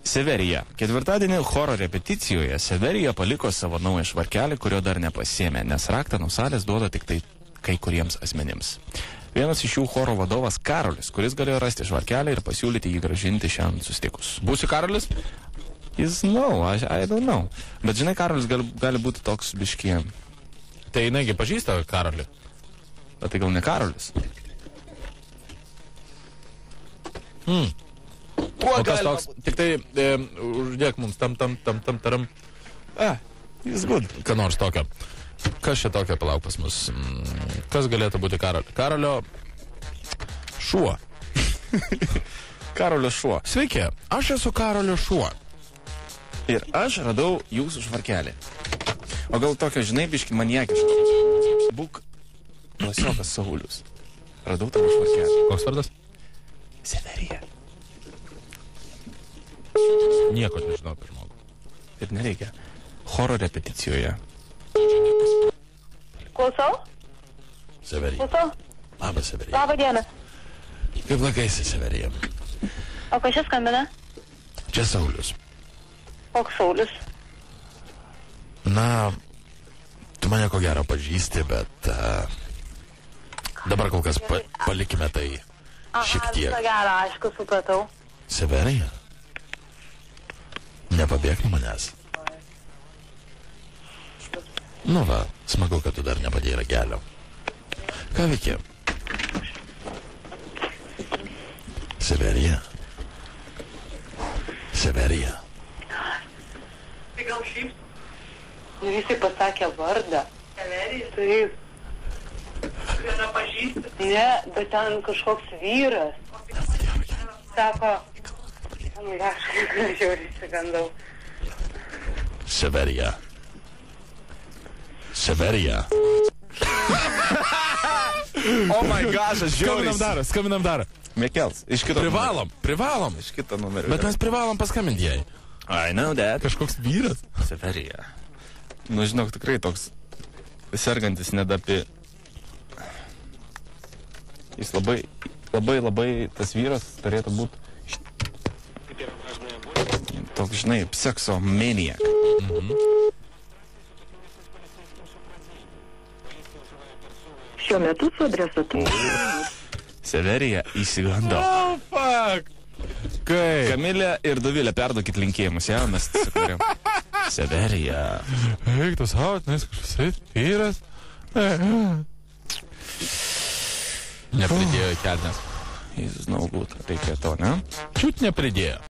Severija. Ketvirtadienį choro repeticijoje Severija paliko savo naują švarkelį, kurio dar nepasėmė, nes raktą nuo salės duoda tik tai kai kuriems asmenims. Vienas iš jų choro vadovas Karolis, kuris galėjo rasti švarkelį ir pasiūlyti jį gražinti šiandien susitikus. Būsi Karolis? I don't know. Bet žinai, Karolis gali būti toks biškie. Tai jinai pažįsta Karolį. Bet tai gal ne Karolis? O kas toks? Tik tai uždėk mums taram. Jis good. Ką nors tokio. Kas čia tokio, palauk pas mus? Kas galėtų būti Karolio? Karolio šuo. Karolio šuo. Sveiki, aš esu Karolio šuo. Ir aš radau jūsų švarkelį. O gal tokio, žinai, biški maniakiško. Būk klasiokas Saulius. Radau tavo švarkelį. Koks vardas? Severija. Nieko nežinau apie žmogų. Ir nereikia. Choro repeticijoje. Klausau? Severija. Klausau? Labas, Severija. Labą dieną. Kaip lakaisi, Severija? O kas čia skambina? Čia Saulius. Koks Saulius? Na, tu mane ko gero pažįsti, bet dabar kol kas palikime tai šiek tiek. Visą gerą, aišku, supratau. Severija? Nepabėg nuo manęs. Nu va, smagu, kad tu dar nepadėjai ragelio. Ką veiki? Severija? Severija? Tai gal šiaip? Ir jisai pasakė vardą. Severija? Taip. Viena pažįsti? Ne, bet ten kažkoks vyras. Sako... Aš žiauriai įsigandau. Severija. Severija. Oh my gosh, aš žiauriai. Skambinam dar. Mekels, iš kito Privalom. Iš kito numerio. Bet mes privalom paskambinti jai. I know that. Kažkoks vyras. Severija. Nu, žinok, tikrai toks sergantis nedapi. Jis labai tas vyras turėtų būti toks, žinai, sekso maniak. Šiuo metu su adresatu. Severija įsigando. Oh, fuck. Kaip? Kamilė ir Dovilė, perduokit linkėjimus, ja, mes sukūrėm. Severija. Eik, tu savo, nes kažkas vyras. Nepridėjo kelnes. Jis, žinau, būtų. Reikia to, ne? Čiut nepridėjo.